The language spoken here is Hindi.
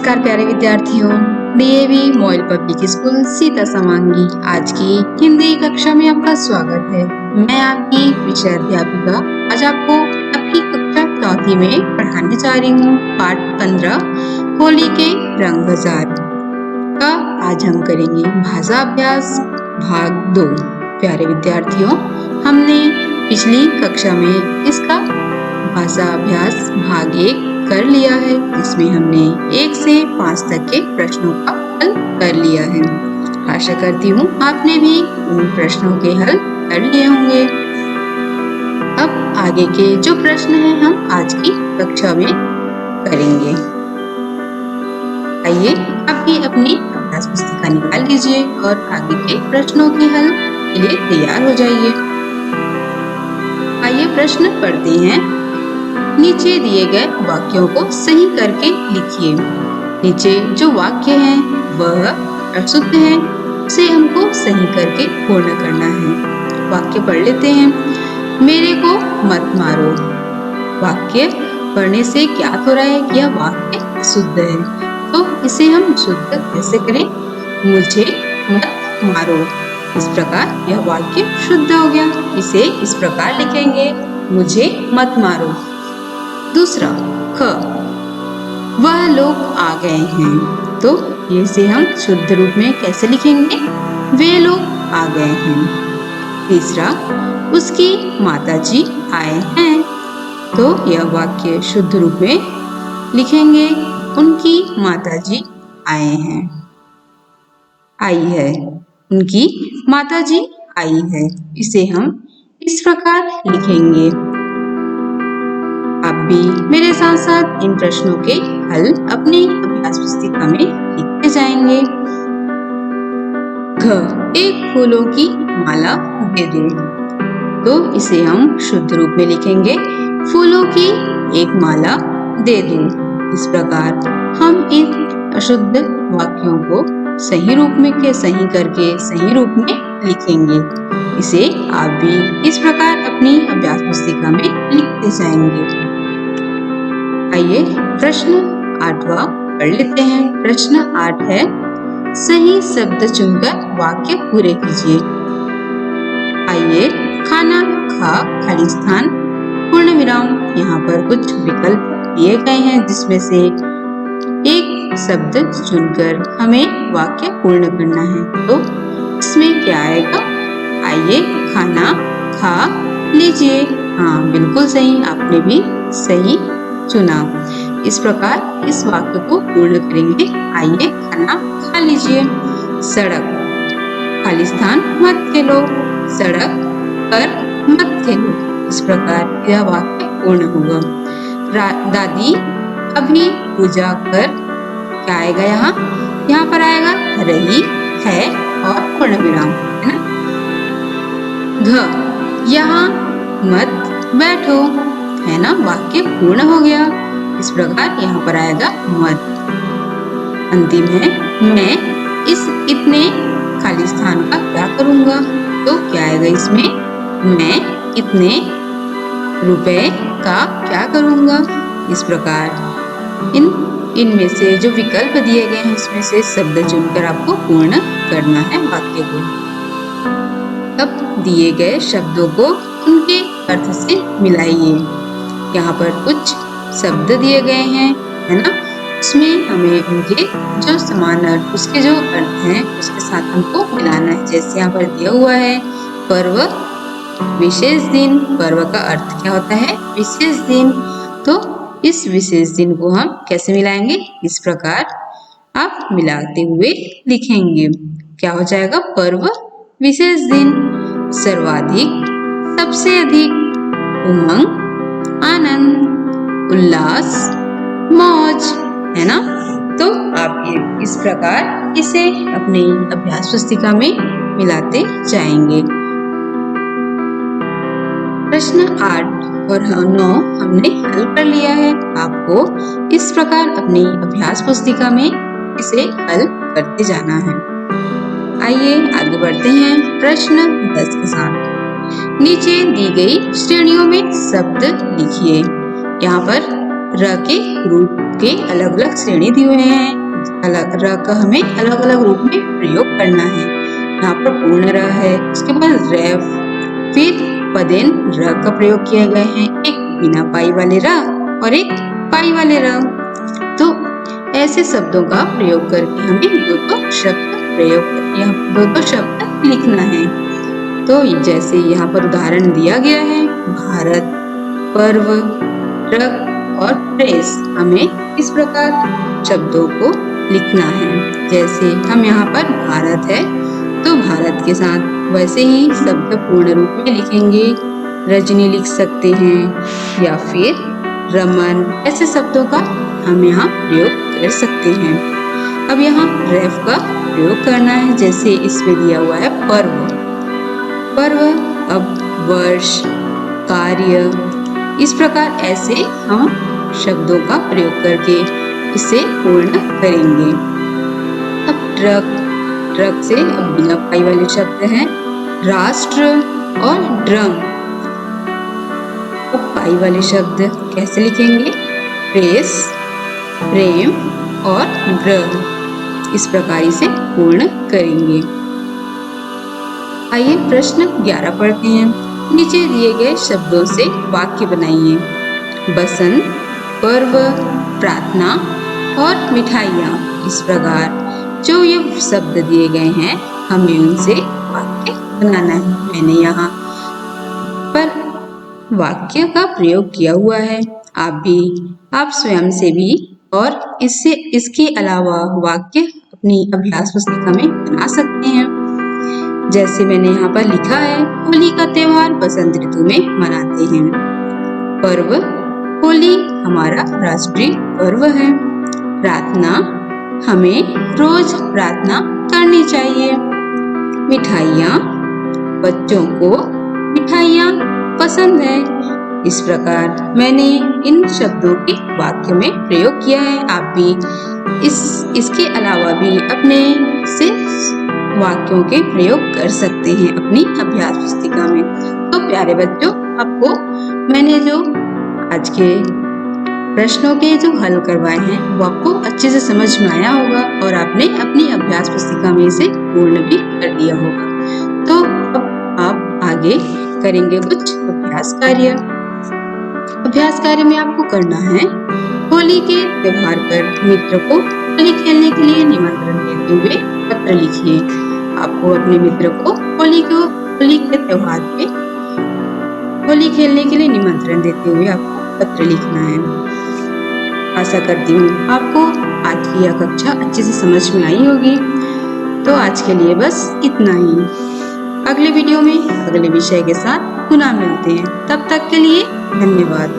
नमस्कार प्यारे विद्यार्थियों, DAV model public school Sita समांगी आज की हिंदी कक्षा में आपका स्वागत है। मैं आपकी विषय अध्यापिका आज आपको अपनी कक्षा चौथी में पढ़ाने जा रही हूँ। पाठ 15 होली के रंग हजार का आज हम करेंगे भाषा अभ्यास भाग 2। प्यारे विद्यार्थियों, हमने पिछली कक्षा में इसका भाषा अभ्यास भाग 1 कर लिया है, जिसमें हमने 1 से 5 तक के प्रश्नों का हल कर लिया है। आशा करती हूँ आपने भी उन प्रश्नों के हल कर लिए होंगे। अब आगे के जो प्रश्न हैं हम आज की कक्षा में करेंगे। आइए आप भी अपनी अभ्यास पुस्तिका निकाल लीजिए और आगे के प्रश्नों के हल के लिए तैयार हो जाइए। आइए प्रश्न पढ़ते हैं। नीचे दिए गए वाक्यों को सही करके लिखिए। नीचे जो वाक्य है वह अशुद्ध है, उसे हमको सही करके पूर्ण करना है। वाक्य पढ़ लेते हैं। मेरे को मत मारो। वाक्य पढ़ने से क्या हो रहा है कि यह वाक्य अशुद्ध है, तो इसे हम शुद्ध कैसे करें? मुझे मत मारो। इस प्रकार यह वाक्य शुद्ध हो गया। इसे इस प्रकार लिखेंगे, मुझे मत मारो। दूसरा ख, वह लोग आ गए हैं, तो इसे हम शुद्ध रूप में कैसे लिखेंगे? वे लोग आ गए हैं। तीसरा उसकी माताजी आए हैं, तो यह वाक्य शुद्ध रूप में लिखेंगे, उनकी माताजी आए हैं। आई है, उनकी माताजी आई है। इसे हम इस प्रकार लिखेंगे। आप भी मेरे साथ साथ इन प्रश्नों के हल अपनी अभ्यास पुस्तिका में लिखते जाएंगे। घ, एक फूलों की माला दे दो, तो इसे हम शुद्ध रूप में लिखेंगे, फूलों की एक माला दे दो। इस प्रकार हम इन अशुद्ध वाक्यों को सही रूप में सही करके सही रूप में लिखेंगे। इसे आप भी इस प्रकार अपनी अभ्यास पुस्तिका में लिखते जाएंगे। आइए प्रश्न 8वां पढ़ लेते हैं। प्रश्न 8 है, सही शब्द चुनकर वाक्य पूरे कीजिए। आइए खाना खा खाली स्थान पूर्ण विराम। यहाँ पर कुछ विकल्प दिए गए हैं, जिसमें से एक शब्द चुनकर हमें वाक्य पूर्ण करना है। तो इसमें क्या आएगा? आइए खाना खा लीजिए। हाँ, बिल्कुल सही, आपने भी सही चुना। इस प्रकार इस वाक्य को पूर्ण करेंगे। आइए खाना खा लीजिए। सड़क खाली स्थान मत खेलो, सड़क पर मत खेलो। इस प्रकार यह वाक्य पूर्ण होगा। दादी अभी पूजा कर, क्या आएगा यहाँ? यहाँ पर आएगा रही है और पूर्ण विराम, है ना। घ, यहाँ मत बैठो, है ना, वाक्य पूर्ण हो गया। इस प्रकार यहाँ पर आएगा मत। अंतिम है, मैं इस इतने खाली स्थान का क्या करूँगा? तो क्या आएगा इसमें? मैं इतने रुपए का क्या करूँगा? इस प्रकार इनमें से जो विकल्प दिए गए हैं, इसमें से शब्द चुनकर आपको पूर्ण करना है वाक्य को। अब दिए गए शब्दों को उनके अर्थ से मिलाइए। यहाँ पर कुछ शब्द दिए गए हैं, है ना, उसमें हमें उनके जो समान अर्थ, उसके जो अर्थ हैं, उसके साथ हमको मिलाना है। जैसे यहाँ पर दिया हुआ है पर्व विशेष दिन। पर्व का अर्थ क्या होता है? विशेष दिन। तो इस विशेष दिन को हम कैसे मिलाएंगे? इस प्रकार आप मिलाते हुए लिखेंगे। क्या हो जाएगा? पर्व विशेष दिन। सर्वाधिक, सबसे अधिक, उमंग, आनंद, उल्लास, मौज, है ना। तो आप ये इस प्रकार इसे अपनी अभ्यास पुस्तिका में मिलाते जाएंगे। प्रश्न 8 और 9 हमने हल कर लिया है। आपको इस प्रकार अपनी अभ्यास पुस्तिका में इसे हल करते जाना है। आइए आगे बढ़ते हैं प्रश्न 10 के साथ। नीचे दी गई श्रेणियों में शब्द लिखिए। यहाँ पर र के रूप के अलग अलग श्रेणी दिए हुए हैं। अलग र का हमें अलग अलग रूप में प्रयोग करना है। यहाँ पर पूर्ण र है, उसके बाद रेफ, फिर पदेन र का प्रयोग किया गया है, एक बिना पाई वाले र और एक पाई वाले र। तो ऐसे शब्दों का प्रयोग करके हमें दो शब्द लिखना है। तो जैसे यहाँ पर उदाहरण दिया गया है, भारत, पर्व, ट्रक और प्रेस। हमें इस प्रकार शब्दों को लिखना है। जैसे हम यहाँ पर भारत है तो भारत के साथ वैसे ही शब्द पूर्ण रूप में लिखेंगे। रजनी लिख सकते हैं या फिर रमन, ऐसे शब्दों का हम यहाँ प्रयोग कर सकते हैं। अब यहाँ रेफ का प्रयोग करना है। जैसे इसमें दिया हुआ है पर्व। पर्व, अब वर्ष, कार्य, इस प्रकार ऐसे हम शब्दों का प्रयोग करके इसे पूर्ण करेंगे। अब ट्रक, ट्रक से अब बिना पाई वाले शब्द हैं राष्ट्र और ड्रम। अब पाई वाले शब्द कैसे लिखेंगे? प्रेस, प्रेम और ग्रह। इस प्रकार इसे पूर्ण करेंगे। आइए प्रश्न 11 पढ़ते हैं। नीचे दिए गए शब्दों से वाक्य बनाइए। बसंत, पर्व, प्रार्थना और मिठाइयाँ। इस प्रकार जो ये शब्द दिए गए हैं हमें उनसे वाक्य बनाना है। मैंने यहाँ पर वाक्य का प्रयोग किया हुआ है। आप स्वयं से भी और इसके अलावा वाक्य अपनी अभ्यास पुस्तिका में बना सकते हैं। जैसे मैंने यहाँ पर लिखा है, होली का त्योहार बसंत ऋतु में मनाते हैं। पर्व, होली हमारा राष्ट्रीय पर्व है। प्रार्थना, हमें रोज प्रार्थना करनी चाहिए। मिठाइयाँ, बच्चों को मिठाइयाँ पसंद है। इस प्रकार मैंने इन शब्दों के वाक्य में प्रयोग किया है। आप भी इसके अलावा भी अपने से वाक्यों के प्रयोग कर सकते हैं अपनी अभ्यास पुस्तिका में। तो प्यारे बच्चों, आपको मैंने जो आज के प्रश्नों के जो हल करवाए हैं वो आपको अच्छे से समझ में आया होगा और आपने अपनी अभ्यास पुस्तिका में इसे पूर्ण भी कर लिया होगा। तो अब आप आगे करेंगे कुछ अभ्यास कार्य। अभ्यास कार्य में आपको करना है, होली के त्योहार पर मित्र को होली खेलने के लिए निमंत्रण देते हुए पत्र लिखिए। आपको अपने मित्र को होली के त्योहार पे होली खेलने के लिए निमंत्रण देते हुए आपको पत्र लिखना है। आशा करती हूँ आपको आज की यह कक्षा अच्छे से समझ में आई होगी। तो आज के लिए बस इतना ही। अगले वीडियो में अगले विषय के साथ पुनः मिलते हैं। तब तक के लिए धन्यवाद।